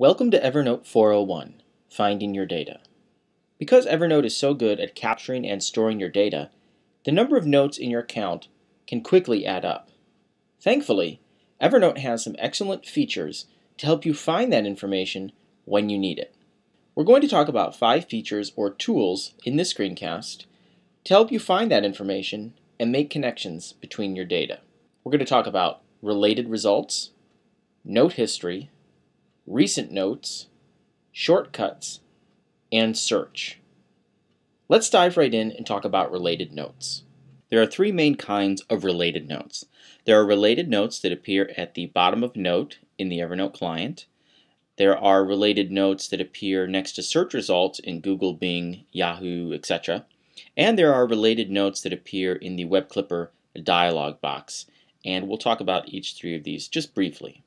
Welcome to Evernote 401, Finding Your Data. Because Evernote is so good at capturing and storing your data, the number of notes in your account can quickly add up. Thankfully, Evernote has some excellent features to help you find that information when you need it. We're going to talk about 5 features or tools in this screencast to help you find that information and make connections between your data. We're going to talk about related results, note history, recent notes, shortcuts, and search. Let's dive right in and talk about related notes. There are 3 main kinds of related notes. There are related notes that appear at the bottom of Note in the Evernote client. There are related notes that appear next to search results in Google, Bing, Yahoo, etc. And there are related notes that appear in the Web Clipper dialog box. And we'll talk about each 3 of these just briefly.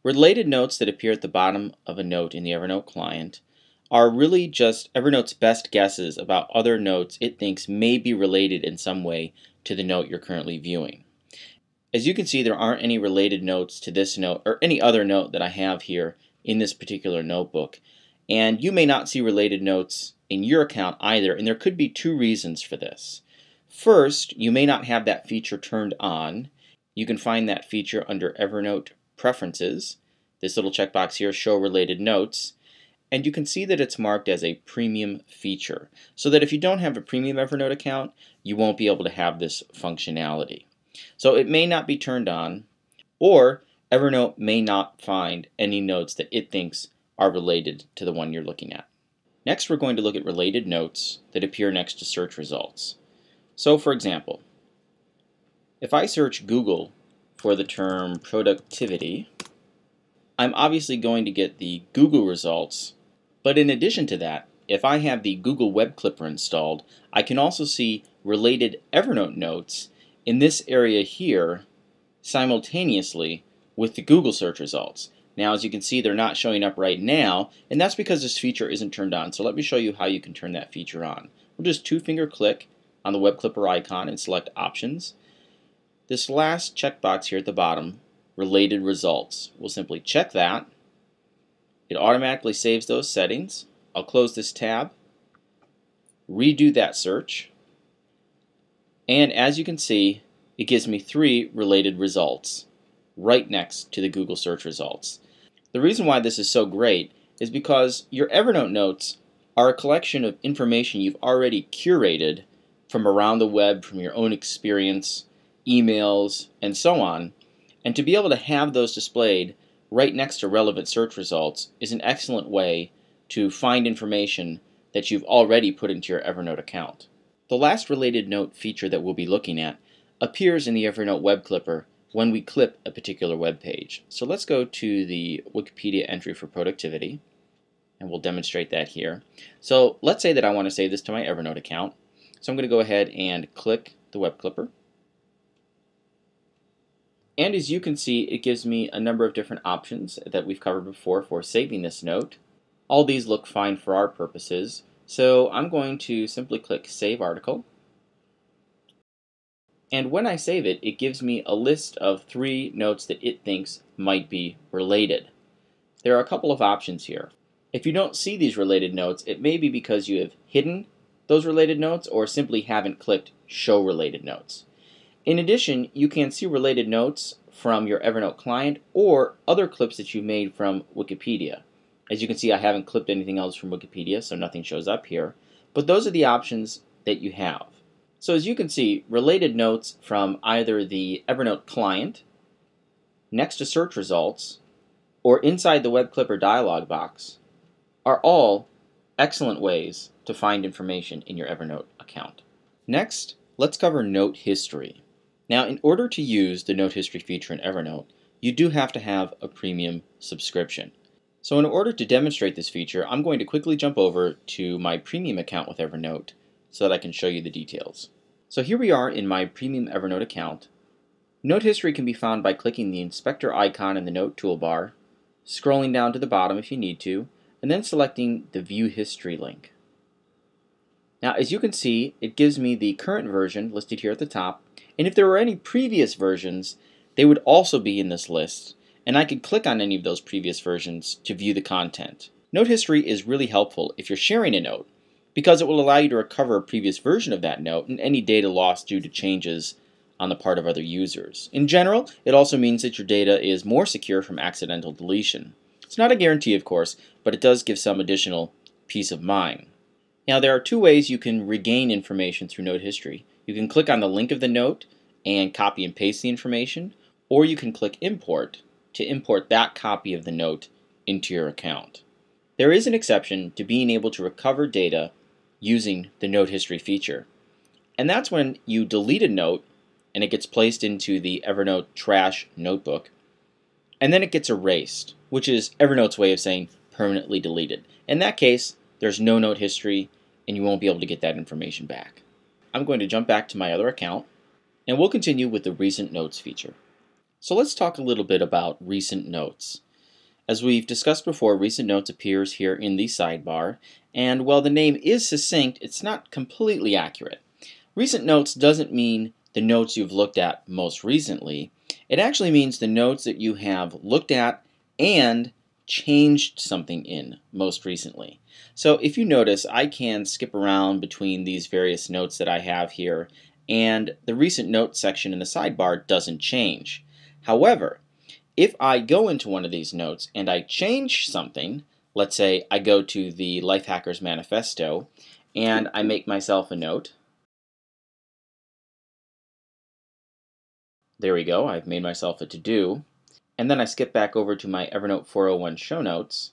Related notes that appear at the bottom of a note in the Evernote client are really just Evernote's best guesses about other notes it thinks may be related in some way to the note you're currently viewing. As you can see, there aren't any related notes to this note or any other note that I have here in this particular notebook. And you may not see related notes in your account either, and there could be 2 reasons for this. First, you may not have that feature turned on. You can find that feature under Evernote Preferences. This little checkbox here, Show Related Notes, and you can see that it's marked as a premium feature, so that if you don't have a premium Evernote account, you won't be able to have this functionality. So it may not be turned on, or Evernote may not find any notes that it thinks are related to the one you're looking at. Next, we're going to look at related notes that appear next to search results. So for example, if I search Google for the term productivity, I'm obviously going to get the Google results, but in addition to that, if I have the Google Web Clipper installed, I can also see related Evernote notes in this area here simultaneously with the Google search results. Now, as you can see, they're not showing up right now, and that's because this feature isn't turned on. So let me show you how you can turn that feature on. We'll just 2-finger click on the Web Clipper icon and select Options. This last checkbox here at the bottom, Related Results. We'll simply check that. It automatically saves those settings. I'll close this tab, redo that search, and as you can see, it gives me 3 related results right next to the Google search results. The reason why this is so great is because your Evernote notes are a collection of information you've already curated from around the web, from your own experience, emails, and so on. And to be able to have those displayed right next to relevant search results is an excellent way to find information that you've already put into your Evernote account. The last related note feature that we'll be looking at appears in the Evernote Web Clipper when we clip a particular web page. So let's go to the Wikipedia entry for productivity, and we'll demonstrate that here. So let's say that I want to save this to my Evernote account. So I'm going to go ahead and click the Web Clipper. And as you can see, it gives me a number of different options that we've covered before for saving this note. All these look fine for our purposes, so I'm going to simply click Save Article. And when I save it, it gives me a list of 3 notes that it thinks might be related. There are a couple of options here. If you don't see these related notes, it may be because you have hidden those related notes or simply haven't clicked Show Related Notes. In addition, you can see related notes from your Evernote client or other clips that you've made from Wikipedia. As you can see, I haven't clipped anything else from Wikipedia, so nothing shows up here. But those are the options that you have. So as you can see, related notes from either the Evernote client, next to search results, or inside the Web Clipper dialog box are all excellent ways to find information in your Evernote account. Next, let's cover note history. Now, in order to use the note history feature in Evernote, you do have to have a premium subscription. So in order to demonstrate this feature, I'm going to quickly jump over to my premium account with Evernote so that I can show you the details. So here we are in my premium Evernote account. Note history can be found by clicking the inspector icon in the note toolbar, scrolling down to the bottom if you need to, and then selecting the View History link. Now, as you can see, it gives me the current version listed here at the top, and if there were any previous versions, they would also be in this list, and I could click on any of those previous versions to view the content. Note history is really helpful if you're sharing a note, because it will allow you to recover a previous version of that note and any data lost due to changes on the part of other users. In general, it also means that your data is more secure from accidental deletion. It's not a guarantee, of course, but it does give some additional peace of mind. Now, there are two ways you can regain information through note history. You can click on the link of the note and copy and paste the information, or you can click Import to import that copy of the note into your account. There is an exception to being able to recover data using the note history feature, and that's when you delete a note and it gets placed into the Evernote trash notebook, and then it gets erased, which is Evernote's way of saying permanently deleted. In that case, there's no note history and you won't be able to get that information back. I'm going to jump back to my other account and we'll continue with the Recent Notes feature. So let's talk a little bit about Recent Notes. As we've discussed before, Recent Notes appears here in the sidebar, and while the name is succinct, it's not completely accurate. Recent Notes doesn't mean the notes you've looked at most recently. It actually means the notes that you have looked at and changed something in most recently. So if you notice, I can skip around between these various notes that I have here, and the Recent Notes section in the sidebar doesn't change. However, if I go into one of these notes and I change something, let's say I go to the Life Hackers Manifesto and I make myself a note. There we go, I've made myself a to-do. And then I skip back over to my Evernote 401 show notes.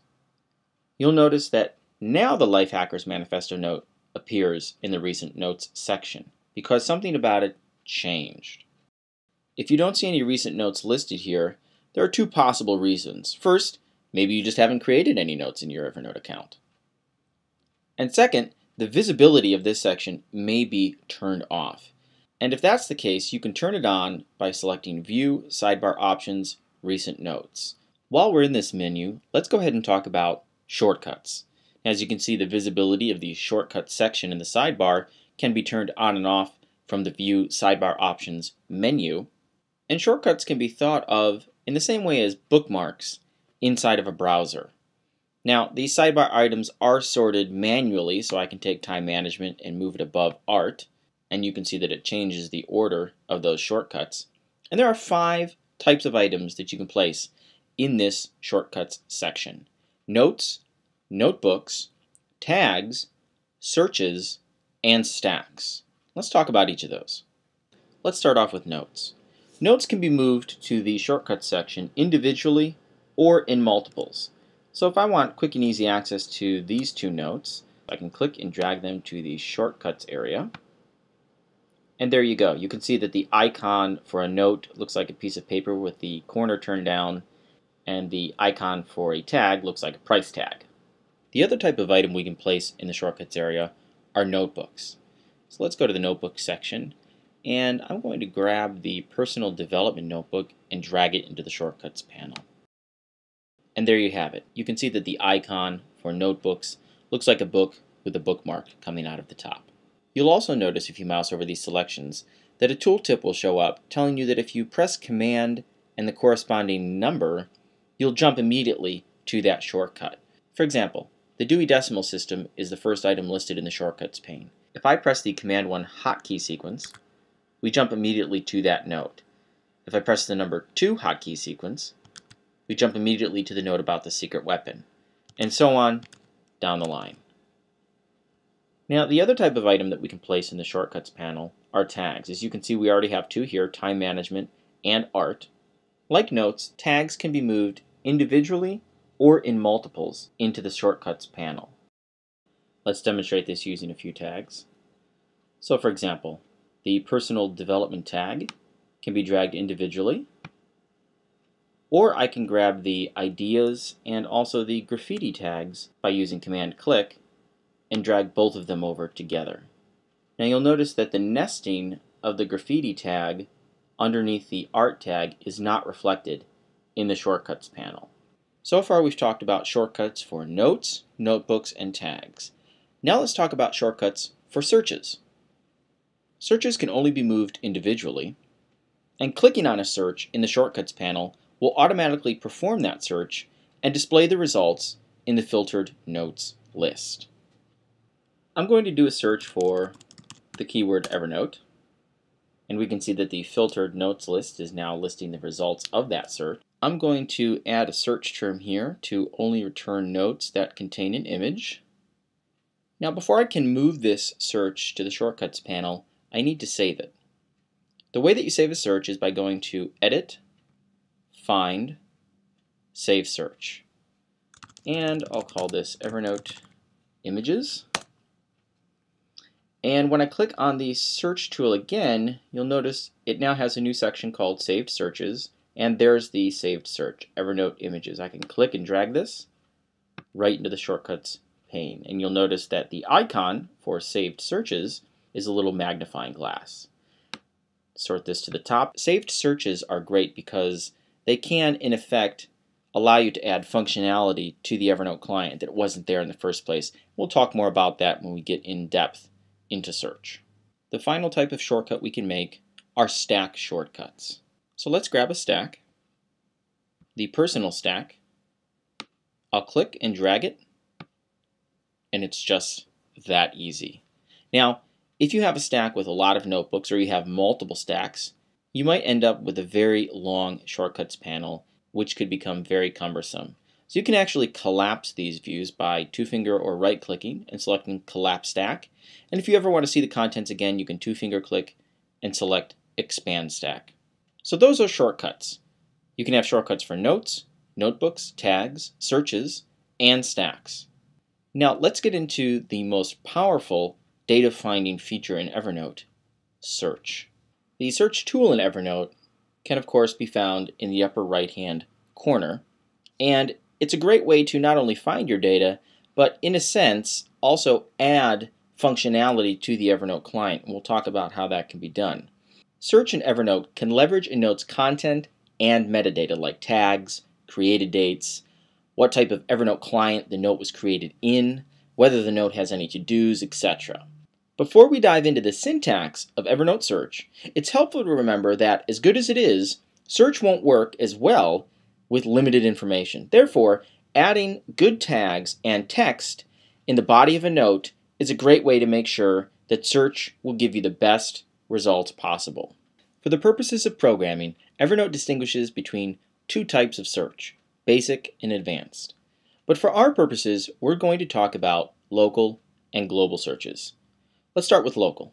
You'll notice that now the Life Hackers Manifesto note appears in the Recent Notes section because something about it changed. If you don't see any recent notes listed here, there are two possible reasons. First, maybe you just haven't created any notes in your Evernote account. And second, the visibility of this section may be turned off. And if that's the case, you can turn it on by selecting View, Sidebar Options, Recent Notes. While we're in this menu, let's go ahead and talk about shortcuts. As you can see, the visibility of the Shortcuts section in the sidebar can be turned on and off from the View, Sidebar Options menu. And shortcuts can be thought of in the same way as bookmarks inside of a browser. Now, these sidebar items are sorted manually, so I can take time management and move it above Art, and you can see that it changes the order of those shortcuts. And there are 5 types of items that you can place in this shortcuts section: notes, notebooks, tags, searches, and stacks. Let's talk about each of those. Let's start off with notes. Notes can be moved to the shortcuts section individually or in multiples. So if I want quick and easy access to these 2 notes, I can click and drag them to the shortcuts area. And there you go. You can see that the icon for a note looks like a piece of paper with the corner turned down, and the icon for a tag looks like a price tag. The other type of item we can place in the shortcuts area are notebooks. So let's go to the notebook section, and I'm going to grab the personal development notebook and drag it into the shortcuts panel. And there you have it. You can see that the icon for notebooks looks like a book with a bookmark coming out of the top. You'll also notice if you mouse over these selections that a tooltip will show up telling you that if you press Command and the corresponding number, you'll jump immediately to that shortcut. For example, the Dewey Decimal System is the first item listed in the shortcuts pane. If I press the Command 1 hotkey sequence, we jump immediately to that note. If I press the number 2 hotkey sequence, we jump immediately to the note about the secret weapon, and so on down the line. Now, the other type of item that we can place in the shortcuts panel are tags. As you can see, we already have 2 here, time management and art. Like notes, tags can be moved individually or in multiples into the shortcuts panel. Let's demonstrate this using a few tags. So for example, the personal development tag can be dragged individually, or I can grab the ideas and also the graffiti tags by using Command click and drag both of them over together. Now you'll notice that the nesting of the graffiti tag underneath the art tag is not reflected in the shortcuts panel. So far we've talked about shortcuts for notes, notebooks, and tags. Now let's talk about shortcuts for searches. Searches can only be moved individually, and clicking on a search in the shortcuts panel will automatically perform that search and display the results in the filtered notes list. I'm going to do a search for the keyword Evernote, and we can see that the filtered notes list is now listing the results of that search. I'm going to add a search term here to only return notes that contain an image. Now, before I can move this search to the Shortcuts panel, I need to save it. The way that you save a search is by going to Edit, Find, Save Search. And I'll call this Evernote Images. And when I click on the search tool again, you'll notice it now has a new section called Saved Searches, and there's the saved search, Evernote Images. I can click and drag this right into the Shortcuts pane, and you'll notice that the icon for Saved Searches is a little magnifying glass. Sort this to the top. Saved searches are great because they can, in effect, allow you to add functionality to the Evernote client that wasn't there in the first place. We'll talk more about that when we get in depth into search. The final type of shortcut we can make are stack shortcuts. So let's grab a stack, the personal stack. I'll click and drag it, and it's just that easy. Now, if you have a stack with a lot of notebooks or you have multiple stacks, you might end up with a very long shortcuts panel, which could become very cumbersome. So you can actually collapse these views by two-finger or right-clicking and selecting Collapse Stack. And if you ever want to see the contents again, you can two-finger click and select Expand Stack. So those are shortcuts. You can have shortcuts for notes, notebooks, tags, searches, and stacks. Now let's get into the most powerful data finding feature in Evernote, search. The search tool in Evernote can of course be found in the upper right-hand corner, and it's a great way to not only find your data, but in a sense also add functionality to the Evernote client, and we'll talk about how that can be done. Search in Evernote can leverage a note's content and metadata like tags, created dates, what type of Evernote client the note was created in, whether the note has any to-dos, etc. Before we dive into the syntax of Evernote search, it's helpful to remember that as good as it is, search won't work as well with limited information. Therefore, adding good tags and text in the body of a note is a great way to make sure that search will give you the best results possible. For the purposes of programming, Evernote distinguishes between two types of search, basic and advanced. But for our purposes, we're going to talk about local and global searches. Let's start with local.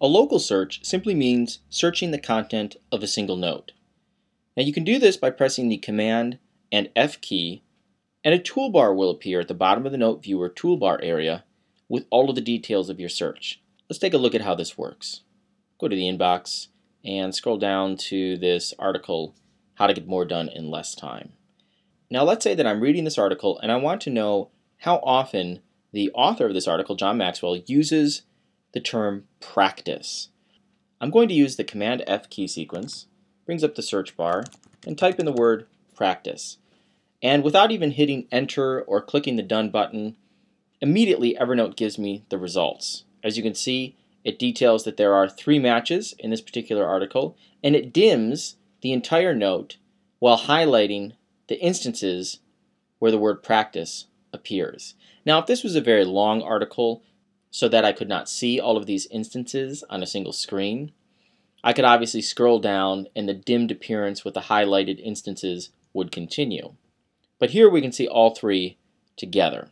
A local search simply means searching the content of a single note. Now you can do this by pressing the Command and F key, and a toolbar will appear at the bottom of the Note Viewer toolbar area with all of the details of your search. Let's take a look at how this works. Go to the inbox and scroll down to this article, How to Get More Done in Less Time. Now let's say that I'm reading this article and I want to know how often the author of this article, John Maxwell, uses the term practice. I'm going to use the Command F key sequence, brings up the search bar, and type in the word practice. And without even hitting enter or clicking the done button, immediately Evernote gives me the results. As you can see, it details that there are 3 matches in this particular article, and it dims the entire note while highlighting the instances where the word practice appears. Now, if this was a very long article so that I could not see all of these instances on a single screen, I could obviously scroll down and the dimmed appearance with the highlighted instances would continue. But here we can see all 3 together.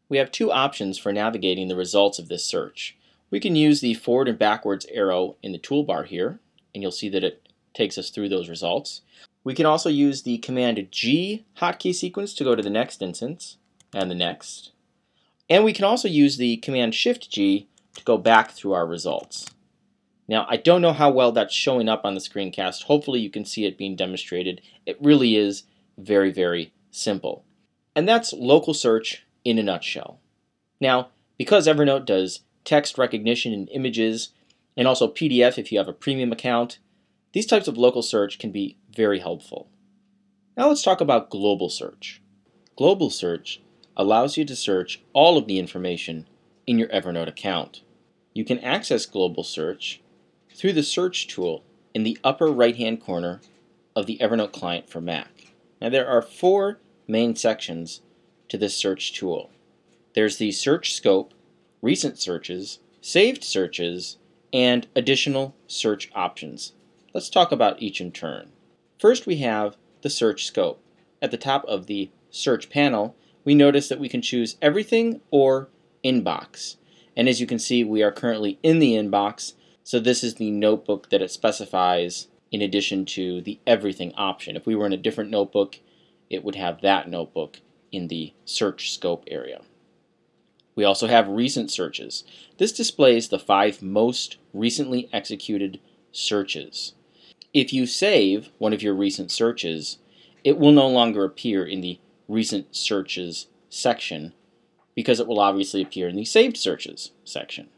We have 2 options for navigating the results of this search. We can use the forward and backwards arrow in the toolbar here, and you'll see that it takes us through those results. We can also use the Command G hotkey sequence to go to the next instance, and the next. And we can also use the Command Shift G to go back through our results. Now, I don't know how well that's showing up on the screencast. Hopefully you can see it being demonstrated. It really is very, very simple. And that's local search in a nutshell. Now, because Evernote does text recognition in images and also PDF if you have a premium account, these types of local search can be very helpful. Now let's talk about global search. Global search allows you to search all of the information in your Evernote account. You can access global search through the search tool in the upper right-hand corner of the Evernote client for Mac. Now there are 4 main sections to this search tool. There's the search scope, recent searches, saved searches, and additional search options. Let's talk about each in turn. First, we have the search scope. At the top of the search panel, we notice that we can choose everything or inbox. And as you can see, we are currently in the inbox, so this is the notebook that it specifies in addition to the everything option. If we were in a different notebook, it would have that notebook in the search scope area. We also have recent searches. This displays the 5 most recently executed searches. If you save one of your recent searches, it will no longer appear in the recent searches section because it will obviously appear in the saved searches section.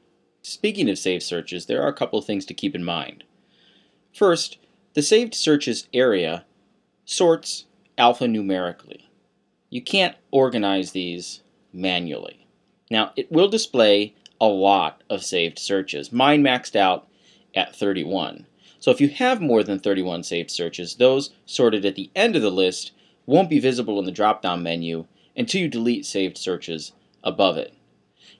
Speaking of saved searches, there are a couple of things to keep in mind. First, the saved searches area sorts alphanumerically. You can't organize these manually. Now, it will display a lot of saved searches. Mine maxed out at 31. So if you have more than 31 saved searches, those sorted at the end of the list won't be visible in the drop-down menu until you delete saved searches above it.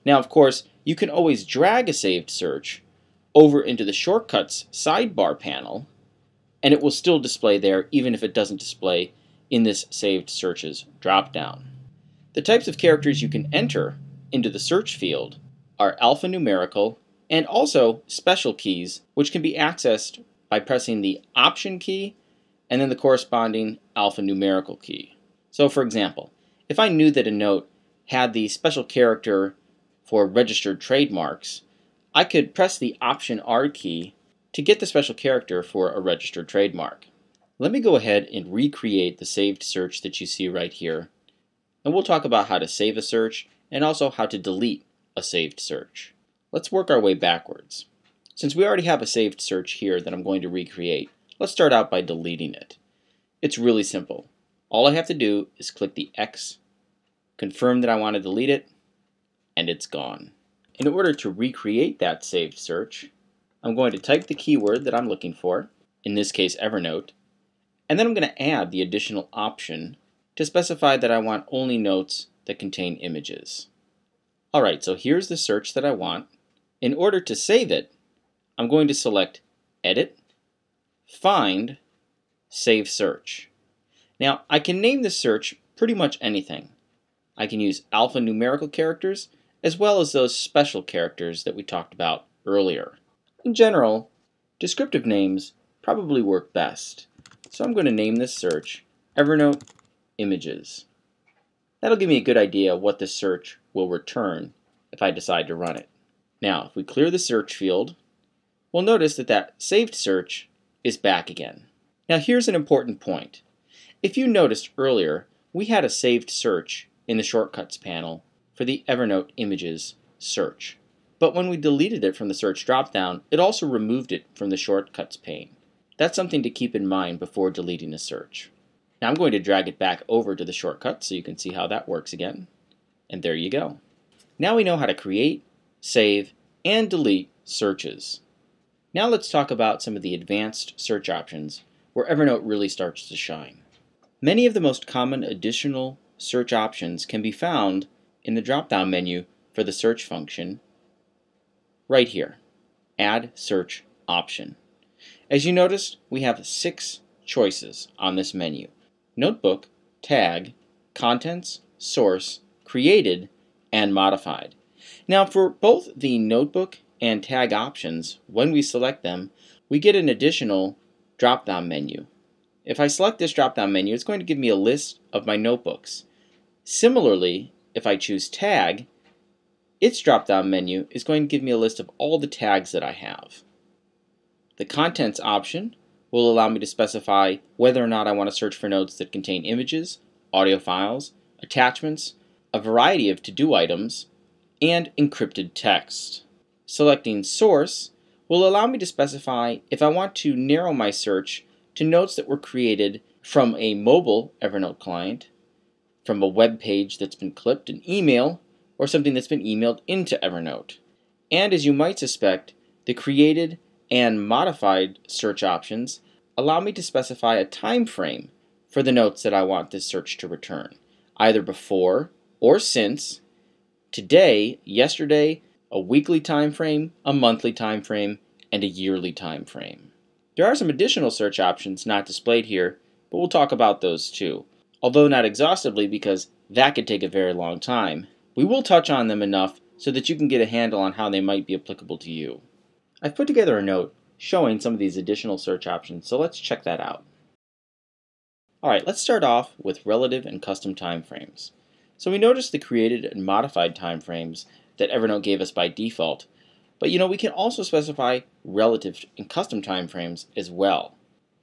Now, of course, you can always drag a saved search over into the Shortcuts sidebar panel, and it will still display there even if it doesn't display in this saved searches drop-down. The types of characters you can enter into the search field are alphanumerical and also special keys, which can be accessed by pressing the Option key and then the corresponding alphanumerical key. So for example, if I knew that a note had the special character for registered trademarks, I could press the Option R key to get the special character for a registered trademark. Let me go ahead and recreate the saved search that you see right here, and we'll talk about how to save a search and also how to delete a saved search. Let's work our way backwards. Since we already have a saved search here that I'm going to recreate, let's start out by deleting it. It's really simple. All I have to do is click the X, confirm that I want to delete it, and it's gone. In order to recreate that saved search, I'm going to type the keyword that I'm looking for, in this case Evernote, and then I'm going to add the additional option to specify that I want only notes that contain images. Alright, so here's the search that I want. In order to save it, I'm going to select Edit, Find, Save Search. Now, I can name this search pretty much anything. I can use alphanumerical characters as well as those special characters that we talked about earlier. In general, descriptive names probably work best. So I'm going to name this search Evernote Images. That'll give me a good idea what this search will return if I decide to run it. Now, if we clear the search field, we'll notice that that saved search is back again. Now here's an important point. If you noticed earlier, we had a saved search in the Shortcuts panel for the Evernote Images search. But when we deleted it from the search dropdown, it also removed it from the Shortcuts pane. That's something to keep in mind before deleting a search. Now I'm going to drag it back over to the shortcut so you can see how that works again. And there you go. Now we know how to create, save, and delete searches. Now let's talk about some of the advanced search options where Evernote really starts to shine. Many of the most common additional search options can be found in the drop-down menu for the search function right here, Add Search Option. As you noticed, we have 6 choices on this menu: Notebook, Tag, Contents, Source, Created, and Modified. Now for both the Notebook and Tag options, when we select them, we get an additional drop-down menu. If I select this drop-down menu, it's going to give me a list of my notebooks. Similarly, if I choose Tag, its drop-down menu is going to give me a list of all the tags that I have. The Contents option will allow me to specify whether or not I want to search for notes that contain images, audio files, attachments, a variety of to-do items, and encrypted text. Selecting Source will allow me to specify if I want to narrow my search to notes that were created from a mobile Evernote client, from a web page that's been clipped, an email, or something that's been emailed into Evernote. And as you might suspect, the created and modified search options allow me to specify a time frame for the notes that I want this search to return, either before or since, today, yesterday, a weekly time frame, a monthly time frame, and a yearly time frame. There are some additional search options not displayed here, but we'll talk about those too. Although not exhaustively, because that could take a very long time, we will touch on them enough so that you can get a handle on how they might be applicable to you. I've put together a note showing some of these additional search options, so let's check that out. Alright, let's start off with relative and custom timeframes. So we noticed the created and modified timeframes that Evernote gave us by default, but we can also specify relative and custom timeframes as well.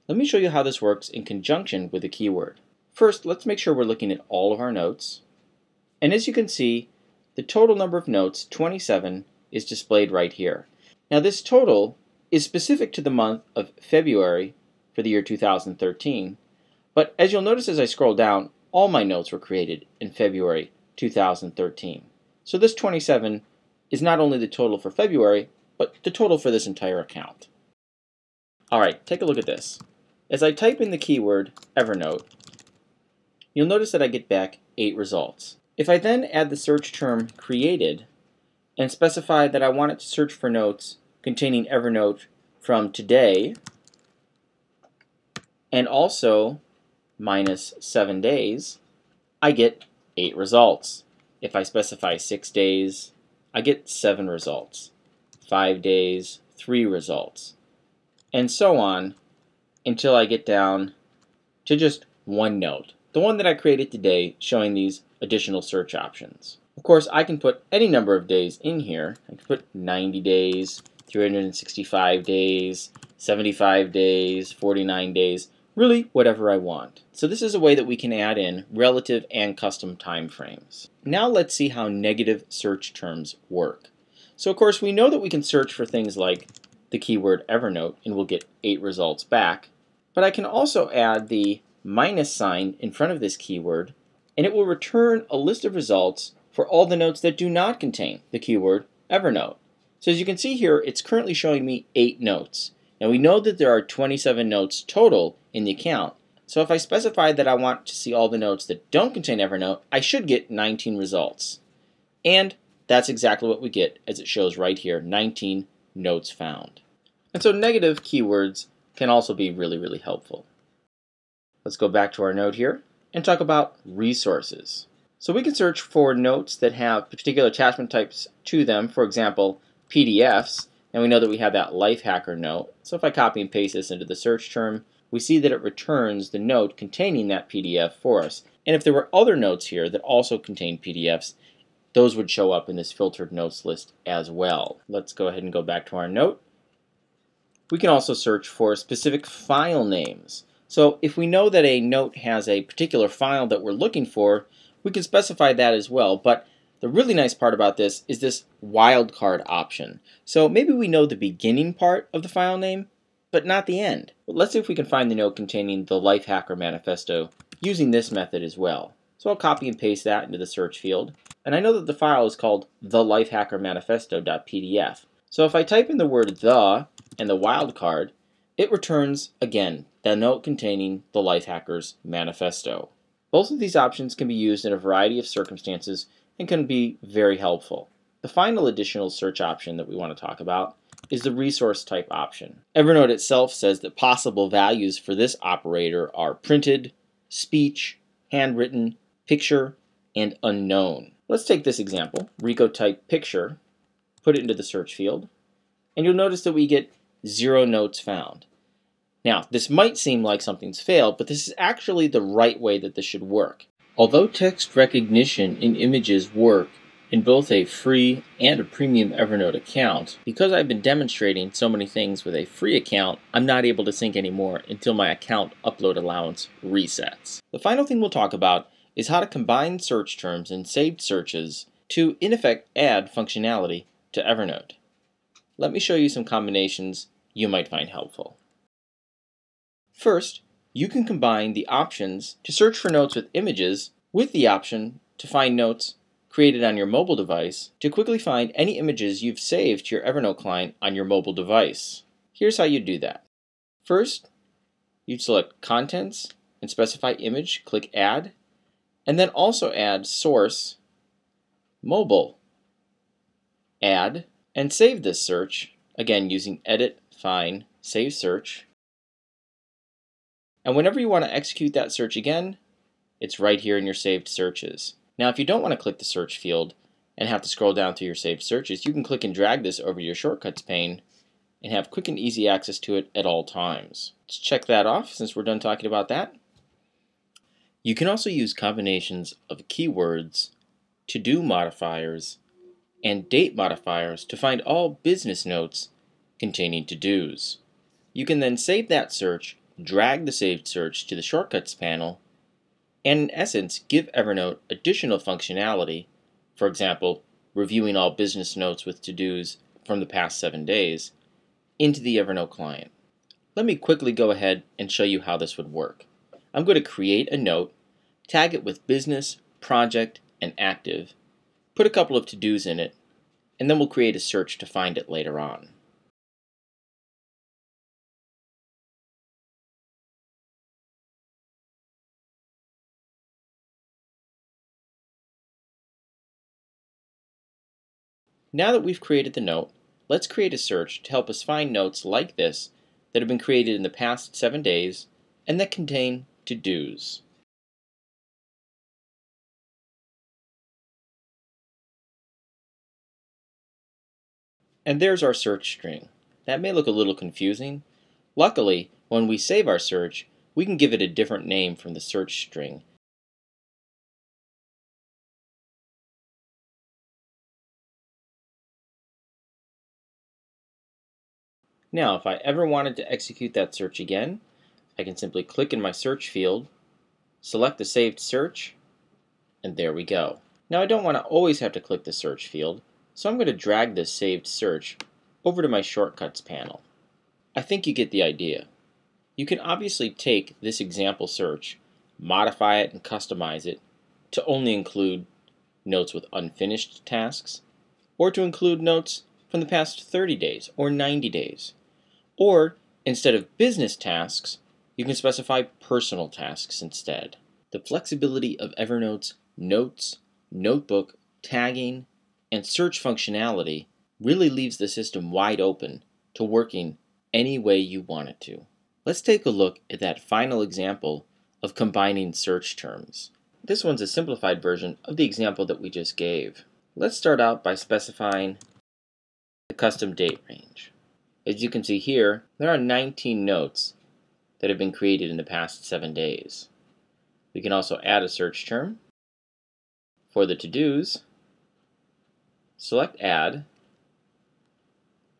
Let me show you how this works in conjunction with a keyword. First, let's make sure we're looking at all of our notes. And as you can see, the total number of notes, 27, is displayed right here. Now this total is specific to the month of February for the year 2013, but as you'll notice as I scroll down, all my notes were created in February 2013. So this 27 is not only the total for February, but the total for this entire account. Alright, take a look at this. As I type in the keyword Evernote, you'll notice that I get back 8 results. If I then add the search term created and specify that I want it to search for notes containing Evernote from today and also minus 7 days, I get 8 results. If I specify 6 days, I get 7 results. 5 days, 3 results. And so on until I get down to just one note, the one that I created today showing these additional search options. Of course, I can put any number of days in here. I can put 90 days, 365 days, 75 days, 49 days, really whatever I want. So this is a way that we can add in relative and custom time frames. Now let's see how negative search terms work. So of course we know that we can search for things like the keyword Evernote and we'll get 8 results back, but I can also add the minus sign in front of this keyword and it will return a list of results for all the notes that do not contain the keyword Evernote. So as you can see here, it's currently showing me 8 notes. Now we know that there are 27 notes total in the account, so if I specify that I want to see all the notes that don't contain Evernote, I should get 19 results. And that's exactly what we get, as it shows right here, 19 notes found. And so negative keywords can also be really helpful. Let's go back to our note here and talk about resources. So we can search for notes that have particular attachment types to them, for example, PDFs, and we know that we have that life hacker note. So if I copy and paste this into the search term, we see that it returns the note containing that PDF for us. And if there were other notes here that also contain PDFs, those would show up in this filtered notes list as well. Let's go ahead and go back to our note. We can also search for specific file names. So if we know that a note has a particular file that we're looking for, we can specify that as well. But the really nice part about this is this wildcard option. So maybe we know the beginning part of the file name, but not the end. But let's see if we can find the note containing the Lifehacker Manifesto using this method as well. So I'll copy and paste that into the search field. And I know that the file is called thelifehackermanifesto.pdf. So if I type in the word the and the wildcard, it returns, again, the note containing the Lifehacker's Manifesto. Both of these options can be used in a variety of circumstances and can be very helpful. The final additional search option that we want to talk about is the resource type option. Evernote itself says that possible values for this operator are printed, speech, handwritten, picture, and unknown. Let's take this example. Rico type picture, put it into the search field, and you'll notice that we get 0 notes found. Now, this might seem like something's failed, but this is actually the right way that this should work. Although text recognition in images work in both a free and a premium Evernote account, because I've been demonstrating so many things with a free account, I'm not able to sync anymore until my account upload allowance resets. The final thing we'll talk about is how to combine search terms and saved searches to, in effect, add functionality to Evernote. Let me show you some combinations you might find helpful. First, you can combine the options to search for notes with images with the option to find notes created on your mobile device to quickly find any images you've saved to your Evernote client on your mobile device. Here's how you do that. First, you'd select Contents and specify Image, click Add, and then also add Source, Mobile, Add, and save this search, again using Edit, Find, Save Search. And whenever you want to execute that search again, it's right here in your saved searches. Now if you don't want to click the search field and have to scroll down through your saved searches, you can click and drag this over your shortcuts pane and have quick and easy access to it at all times. Let's check that off since we're done talking about that. You can also use combinations of keywords, to-do modifiers, and date modifiers to find all business notes containing to-dos. You can then save that search, drag the saved search to the shortcuts panel, and in essence give Evernote additional functionality, for example, reviewing all business notes with to-dos from the past 7 days, into the Evernote client. Let me quickly go ahead and show you how this would work. I'm going to create a note, tag it with business, project, and active, put a couple of to-dos in it, and then we'll create a search to find it later on. Now that we've created the note, let's create a search to help us find notes like this that have been created in the past 7 days and that contain to-dos. And there's our search string. That may look a little confusing. Luckily, when we save our search, we can give it a different name from the search string. Now, if I ever wanted to execute that search again, I can simply click in my search field, select the saved search, and there we go. Now I don't want to always have to click the search field, so I'm going to drag this saved search over to my shortcuts panel. I think you get the idea. You can obviously take this example search, modify it and customize it to only include notes with unfinished tasks, or to include notes from the past 30 days or 90 days. Or, instead of business tasks, you can specify personal tasks instead. The flexibility of Evernote's notes, notebook, tagging, and search functionality really leaves the system wide open to working any way you want it to. Let's take a look at that final example of combining search terms. This one's a simplified version of the example that we just gave. Let's start out by specifying the custom date range. As you can see here, there are 19 notes that have been created in the past 7 days. We can also add a search term. For the to-dos, select Add,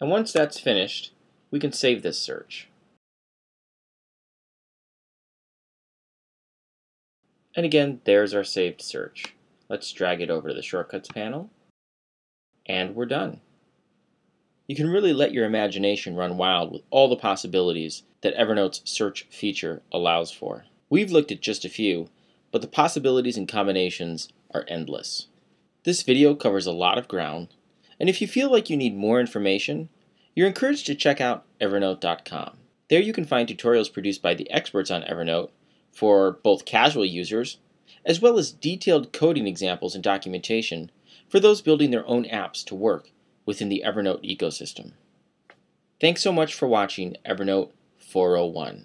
and once that's finished, we can save this search. And again, there's our saved search. Let's drag it over to the Shortcuts panel, and we're done. You can really let your imagination run wild with all the possibilities that Evernote's search feature allows for. We've looked at just a few, but the possibilities and combinations are endless. This video covers a lot of ground, and if you feel like you need more information, you're encouraged to check out Evernote.com. There you can find tutorials produced by the experts on Evernote for both casual users, as well as detailed coding examples and documentation for those building their own apps to work within the Evernote ecosystem. Thanks so much for watching Evernote 401.